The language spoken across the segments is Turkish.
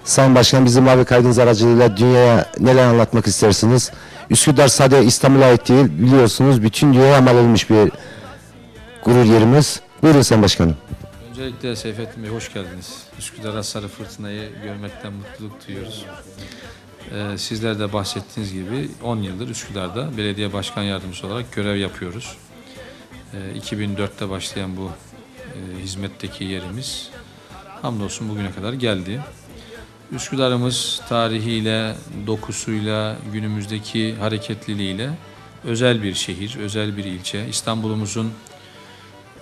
Sayın Başkan, bizim Mavi Kaydınız aracılığıyla dünyaya neler anlatmak istersiniz? Üsküdar sadece İstanbul'a ait değil, biliyorsunuz bütün dünyaya mal olmuş bir gurur yerimiz. Buyurun Sayın Başkanım. Öncelikle Seyfettin Bey hoş geldiniz. Üsküdar'a sarı fırtınayı görmekten mutluluk duyuyoruz. Sizler de bahsettiğiniz gibi 10 yıldır Üsküdar'da belediye başkan yardımcısı olarak görev yapıyoruz. 2004'te başlayan bu hizmetteki yerimiz hamdolsun bugüne kadar geldi. Üsküdar'ımız tarihiyle, dokusuyla, günümüzdeki hareketliliğiyle özel bir şehir, özel bir ilçe. İstanbul'umuzun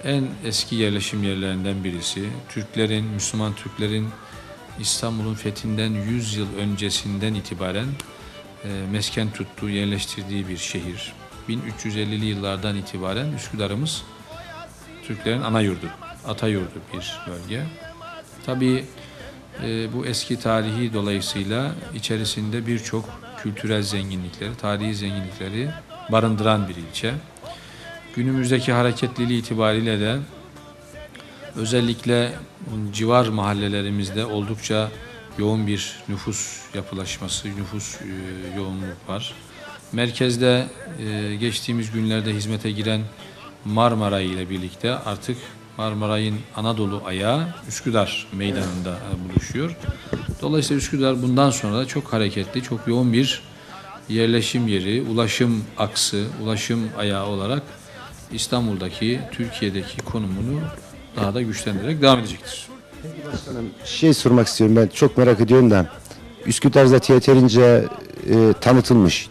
en eski yerleşim yerlerinden birisi. Türklerin, Müslüman Türklerin İstanbul'un fethinden 100 yıl öncesinden itibaren mesken tuttuğu, yerleştirdiği bir şehir. 1350'li yıllardan itibaren Üsküdar'ımız Türklerin ana yurdu, ata yurdu bir bölge. Tabii bu eski tarihi dolayısıyla içerisinde birçok kültürel zenginlikleri, tarihi zenginlikleri barındıran bir ilçe. Günümüzdeki hareketliliği itibariyle de özellikle civar mahallelerimizde oldukça yoğun bir nüfus yapılaşması, nüfus yoğunluk var. Merkezde geçtiğimiz günlerde hizmete giren Marmaray ile birlikte artık Marmaray'ın Anadolu ayağı Üsküdar meydanında buluşuyor. Dolayısıyla Üsküdar bundan sonra da çok hareketli, çok yoğun bir yerleşim yeri, ulaşım aksı, ulaşım ayağı olarak İstanbul'daki, Türkiye'deki konumunu daha da güçlendirerek devam edecektir. Başkanım, sormak istiyorum, ben çok merak ediyorum da Üsküdar zaten yeterince tanıtılmış,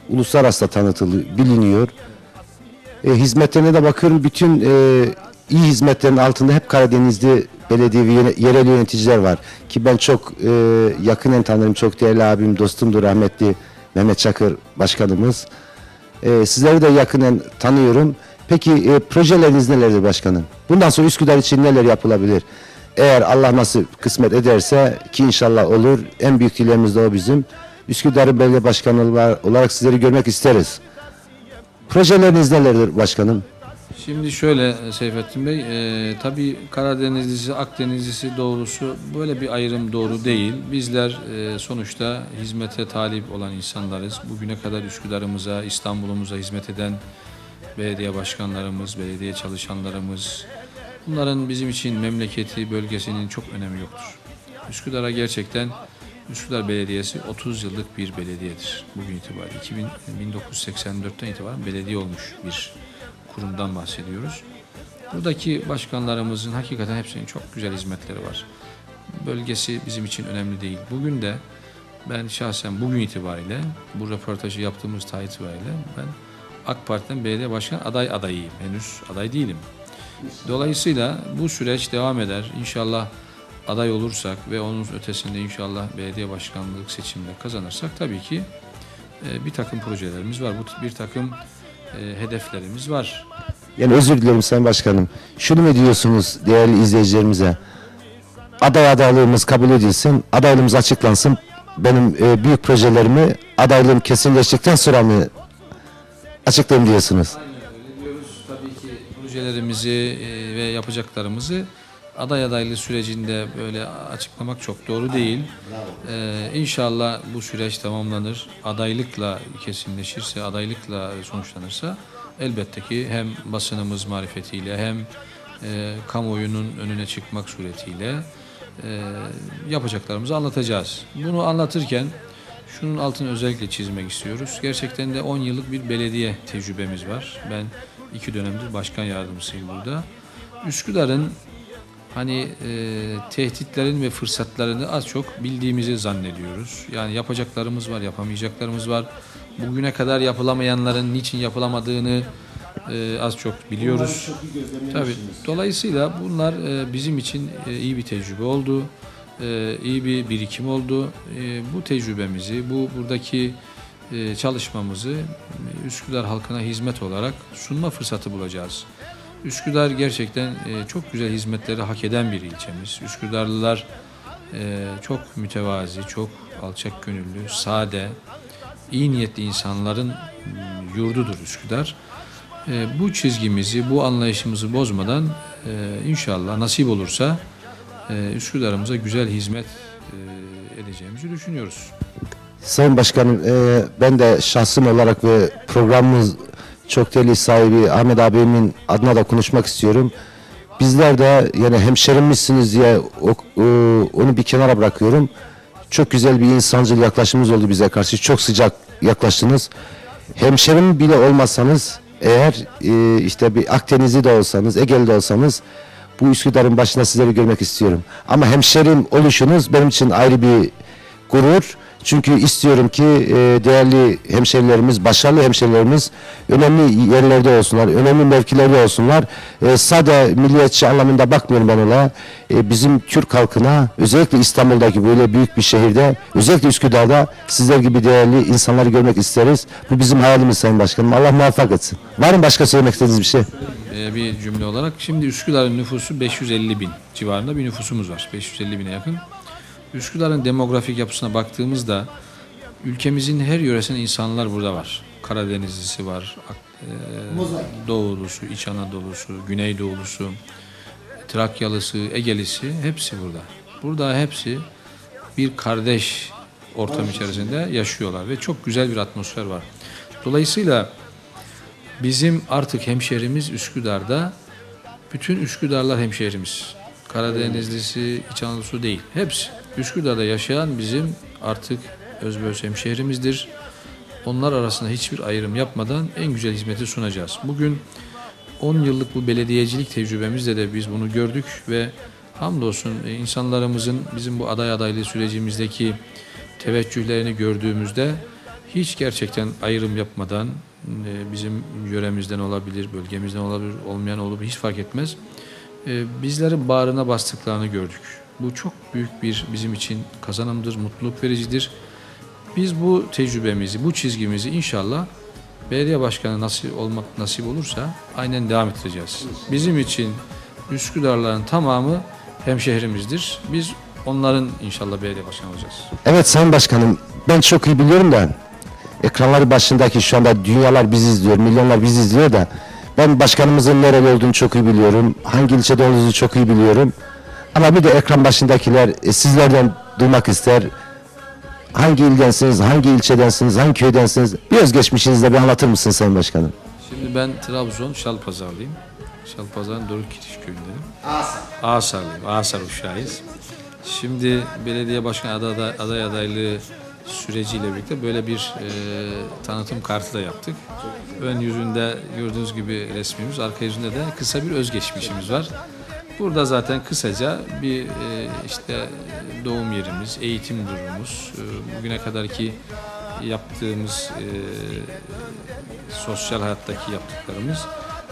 uluslararası da tanıtıldı, biliniyor. Hizmetlerine de bakıyorum, bütün iyi hizmetlerin altında hep Karadenizli belediye ve yerel yöneticiler var. Ki ben çok yakinen tanırım, çok değerli abim, dostumdur rahmetli Mehmet Çakır Başkanımız. Sizleri de yakinen tanıyorum. Peki projeleriniz nelerdir başkanım? Bundan sonra Üsküdar için neler yapılabilir? Eğer Allah nasip kısmet ederse, ki inşallah olur, en büyük dileğimiz de o bizim. Üsküdar'ın belediye başkanı olarak sizleri görmek isteriz. Projeleriniz nelerdir başkanım? Şimdi şöyle Seyfettin Bey, tabii Karadenizlisi, Akdenizlisi doğrusu böyle bir ayrım doğru değil. Bizler sonuçta hizmete talip olan insanlarız. Bugüne kadar Üsküdar'ımıza, İstanbul'umuza hizmet eden belediye başkanlarımız, belediye çalışanlarımız, bunların bizim için memleketi, bölgesinin çok önemi yoktur. Üsküdar'a gerçekten Üsküdar Belediyesi 30 yıllık bir belediyedir bugün itibariyle. 1984'ten itibaren belediye olmuş bir kurumdan bahsediyoruz. Buradaki başkanlarımızın hakikaten hepsinin çok güzel hizmetleri var. Bölgesi bizim için önemli değil. Bugün de ben şahsen bugün itibariyle bu röportajı yaptığımız tarih itibariyle ben AK Parti'den belediye başkan adayıyım. Henüz aday değilim. Dolayısıyla bu süreç devam eder. İnşallah aday olursak ve onun ötesinde inşallah belediye başkanlık seçiminde kazanırsak tabii ki bir takım projelerimiz var. Bir takım hedeflerimiz var. Yani özür dilerim Sayın Başkanım. Şunu mu diyorsunuz değerli izleyicilerimize? Adaylığımız kabul edilsin, adaylığımız açıklansın. Benim büyük projelerimi adaylığım kesinleştikten sonra mı açıklayayım diyorsunuz? Aynen öyle diyoruz. Tabii ki projelerimizi ve yapacaklarımızı aday adaylığı sürecinde böyle açıklamak çok doğru değil. İnşallah bu süreç tamamlanır. Adaylıkla kesinleşirse, adaylıkla sonuçlanırsa elbette ki hem basınımız marifetiyle hem kamuoyunun önüne çıkmak suretiyle yapacaklarımızı anlatacağız. Bunu anlatırken şunun altını özellikle çizmek istiyoruz. Gerçekten de 10 yıllık bir belediye tecrübemiz var. Ben 2 dönemdir başkan yardımcısıyım burada. Üsküdar'ın tehditlerin ve fırsatlarını az çok bildiğimizi zannediyoruz. Yani yapacaklarımız var, yapamayacaklarımız var. Bugüne kadar yapılamayanların niçin yapılamadığını az çok biliyoruz. Tabii. Dolayısıyla bunlar bizim için iyi bir tecrübe oldu. İyi bir birikim oldu. Bu tecrübemizi, buradaki çalışmamızı Üsküdar halkına hizmet olarak sunma fırsatı bulacağız. Üsküdar gerçekten çok güzel hizmetleri hak eden bir ilçemiz. Üsküdarlılar çok mütevazi, çok alçak gönüllü, sade, iyi niyetli insanların yurdudur Üsküdar. Bu çizgimizi, bu anlayışımızı bozmadan inşallah nasip olursa Üsküdar'ımıza güzel hizmet edeceğimizi düşünüyoruz. Sayın Başkanım, ben de şahsım olarak ve programımız çok değerli sahibi Ahmet abimin adına da konuşmak istiyorum. Bizler de yani hemşerimizsiniz diye onu bir kenara bırakıyorum. Çok güzel bir insancıl yaklaşımınız oldu bize karşı. Çok sıcak yaklaştınız. Hemşerim bile olmasanız eğer işte bir Akdenizli de olsanız, Ege'li de olsanız bu Üsküdar'ın başında sizleri görmek istiyorum. Ama hemşerim oluşunuz benim için ayrı bir gurur. Çünkü istiyorum ki değerli hemşerilerimiz, başarılı hemşerilerimiz önemli yerlerde olsunlar, önemli mevkilerde olsunlar. Sade milliyetçi anlamında bakmıyorum ben ona. Bizim Türk halkına, özellikle İstanbul'daki böyle büyük bir şehirde, özellikle Üsküdar'da sizler gibi değerli insanları görmek isteriz. Bu bizim hayalimiz Sayın Başkanım. Allah muvaffak etsin. Var mı başka söylemek istediğiniz bir şey? Bir cümle olarak şimdi Üsküdar'ın nüfusu 550 bin civarında bir nüfusumuz var. 550 bine yakın. Üsküdar'ın demografik yapısına baktığımızda ülkemizin her yöresinde insanlar burada var. Karadenizlisi var, Doğulusu, İç Anadolusu, Güneydoğulusu, Trakyalısı, Egelisi hepsi burada. Burada hepsi bir kardeş ortam içerisinde yaşıyorlar ve çok güzel bir atmosfer var. Dolayısıyla bizim artık hemşehrimiz Üsküdar'da, bütün Üsküdarlar hemşehrimiz. Karadenizlisi, İç Anadolusu değil, hepsi. Üsküdar'da yaşayan bizim artık özbeöz hemşehrimizdir. Onlar arasında hiçbir ayrım yapmadan en güzel hizmeti sunacağız. Bugün 10 yıllık bu belediyecilik tecrübemizde de biz bunu gördük ve hamdolsun insanlarımızın bizim bu aday adaylığı sürecimizdeki teveccühlerini gördüğümüzde hiç gerçekten ayrım yapmadan bizim yöremizden olabilir, bölgemizden olabilir, olmayan olabilir hiç fark etmez. Bizlerin bağrına bastıklarını gördük. Bu çok büyük bir bizim için kazanımdır, mutluluk vericidir. Biz bu tecrübemizi, bu çizgimizi inşallah belediye başkanı olmak nasip olursa aynen devam ettireceğiz. Bizim için Üsküdarların tamamı hemşehrimizdir. Biz onların inşallah belediye başkanı olacağız. Evet Sayın Başkanım, ben çok iyi biliyorum da ekranları başındaki şu anda dünyalar bizi izliyor, milyonlar bizi izliyor da ben başkanımızın nereli olduğunu çok iyi biliyorum. Hangi ilçede olduğunuzu çok iyi biliyorum. Ama bir de ekran başındakiler sizlerden duymak ister. Hangi ildensiniz, hangi ilçedensiniz, hangi köydensiniz? Bir özgeçmişinizle bir anlatır mısınız Sayın Başkanım? Şimdi ben Trabzon Şalpazarlıyım. Şalpazar'ın Dorukitiş köyündenim. Ağasarlıyım. Ağasar uşağıyız. Şimdi belediye başkanı aday adaylığı süreciyle birlikte böyle bir tanıtım kartı da yaptık. Ön yüzünde gördüğünüz gibi resmimiz, arka yüzünde de kısa bir özgeçmişimiz var. Burada zaten kısaca bir işte doğum yerimiz, eğitim durumumuz, bugüne kadarki yaptığımız sosyal hayattaki yaptıklarımız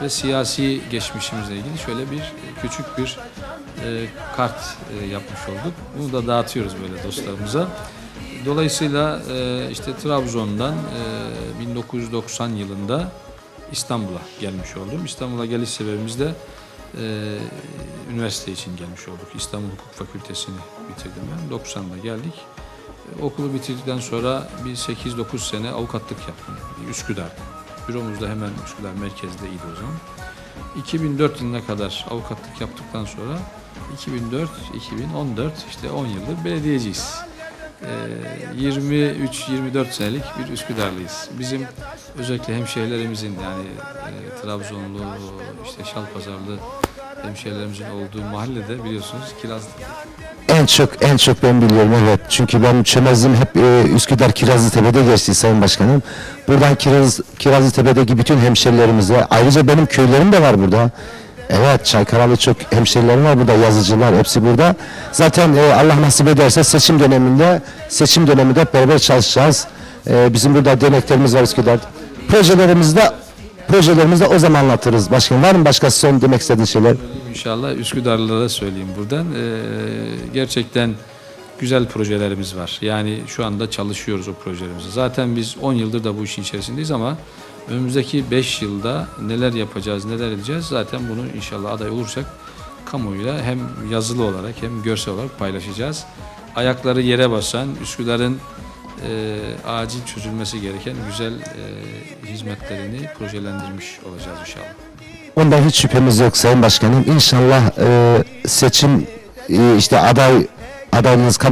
ve siyasi geçmişimizle ilgili şöyle bir küçük bir kart yapmış olduk. Bunu da dağıtıyoruz böyle dostlarımıza. Dolayısıyla işte Trabzon'dan 1990 yılında İstanbul'a gelmiş oldum. İstanbul'a geliş sebebimiz de üniversite için gelmiş olduk. İstanbul Hukuk Fakültesini bitirdim ben. 90'da geldik. Okulu bitirdikten sonra bir 8-9 sene avukatlık yaptım Üsküdar'da. Büromuz da hemen Üsküdar merkezdeydi o zaman. 2004 yılına kadar avukatlık yaptıktan sonra 2004-2014 işte 10 yıldır belediyeciyiz. 23-24 senelik bir Üsküdarlıyız. Bizim özellikle hemşehrilerimizin yani Trabzonlu, işte Şalpazarlı hemşehrilerimizin olduğu mahallede biliyorsunuz Kirazlı. En çok ben biliyorum evet. Çünkü ben çömezliğim hep Üsküdar Kirazlıtepe'de geçti Sayın Başkanım. Buradan Kirazlıtepe'deki bütün hemşerilerimize, ayrıca benim köylerim de var burada. Evet, Çaykaralı çok hemşerilerim var burada, yazıcılar hepsi burada. Zaten Allah nasip ederse seçim döneminde hep beraber çalışacağız. Bizim burada derneklerimiz var Üsküdar'da. Projelerimizde o zaman anlatırız. Başkanım var mı başka son demek istediğiniz şeyler? İnşallah Üsküdarlılara söyleyeyim buradan. Gerçekten güzel projelerimiz var. Yani şu anda çalışıyoruz o projelerimizi. Zaten biz 10 yıldır da bu işin içerisindeyiz ama önümüzdeki 5 yılda neler yapacağız, neler edeceğiz zaten bunu inşallah aday olursak kamuoyuyla hem yazılı olarak hem görsel olarak paylaşacağız. Ayakları yere basan, Üsküdar'ın acil çözülmesi gereken güzel hizmetlerini projelendirmiş olacağız inşallah. Ondan hiç şüphemiz yok Sayın Başkanım. İnşallah seçim işte adaylığınız kabul